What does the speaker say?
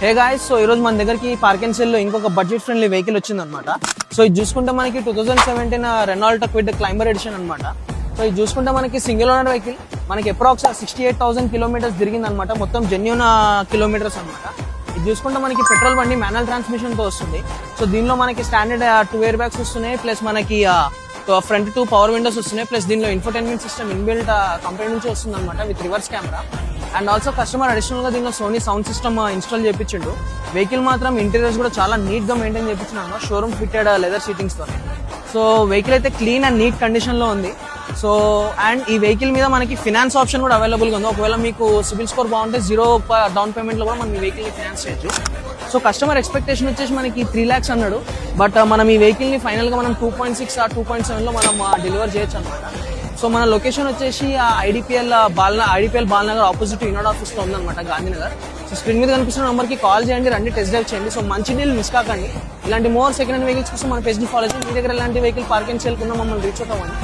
Hey guys, so ఈ రోజు మన దగ్గరికి పార్క్ అండ్ సెల్ లో ఇంకొక బడ్జెట్ ఫ్రెండ్లీ వెహికల్ వచ్చింది అనమాట. సో ఇది చూసుకుంటే మనకి 2017 రెనాల్ట్ క్విడ్ క్లైంబర్ ఎడిషన్ అనమాట. సో ఇది చూసుకుంటే మనకి సింగిల్ ఓనర్ వెహికల్, మనకి అప్రాక్స్ 68,000 కిలోమీటర్స్ తిరిగింది అనమాట. మొత్తం జెన్యూన్ కిలోమీటర్స్ అనమాట. ఇది చూసుకుంటే మనకి పెట్రోల్ బండి మాన్యువల్ ట్రాన్స్మిషన్ తో వస్తుంది. సో దీనిలో మనకి స్టాండర్డ్ 2 ఎయిర్ బ్యాగ్స్ వస్తున్నాయి, ప్లస్ మనకి ఫ్రంట్ 2 పవర్ విండోస్ వస్తున్నాయి, ప్లస్ దీనిలో ఇన్ఫోటైన్మెంట్ సిస్టమ్ ఇన్బిల్ట్ కంపెనీ నుంచి వస్తుంది అనమాట with reverse camera. And also customer additional గా దీనిలో సోనీ సౌండ్ సిస్టమ్ ఇన్స్టాల్ చేయించిండు. వెహికల్ మాత్రం ఇంటీరియర్స్ కూడా చాలా నీట్ గా మెయింటైన్ చేయించిన షోరూమ్ ఫిట్టెడ్ లెదర్ సీటింగ్స్ తో. సో వెహికల్ అయితే క్లీన్ అండ్ నీట్ కండిషన్ లో ఉంది. సో అండ్ ఈ వెహికల్ మీద మనకి ఫినాన్స్ ఆప్షన్ కూడా అవైలబుల్ గా ఉంది. ఒకవేళ మీకు సిబిల్ స్కోర్ బాగుంటే 0 డౌన్ పేమెంట్ లో కూడా మనం ఈ వెహికల్ ని ఫినాన్స్ చేయొచ్చు. సో కస్టమర్ ఎక్స్పెక్టేషన్ వచ్చేసి మనకి 3 lakhs అన్నాడు. బట్ మనం ఈ వెహికల్ ని ఫైనల్ గా మనం 2.6 or 2.7 లో మనం డెలివర్ చేయొచ్చు అనమాట. సో మన లొకేషన్ వచ్చేసి IDPL Balanagar opposite unit office లో ఉందన్నమాట, గాంధీనగర్. సో స్క్రీన్ మీద కనిపిస్తున్న నంబర్ కి కాల్ చేయండి, రండి టెస్ట్ డ్రైవ్ చేయండి. సో మంచి డీల్ మిస్ కాకండి. ఇలాంటి మోర్ సెకండ్ హ్యాండ్ వెహికల్స్ కోసం మన పేజ్ ని ఫాలో చేయండి. మీ దగ్గర ఇలాంటి వెహికల్ పార్క్ అండ్ సేల్ కున్నా మమ్మల్ని రీచ్ అవుతామని.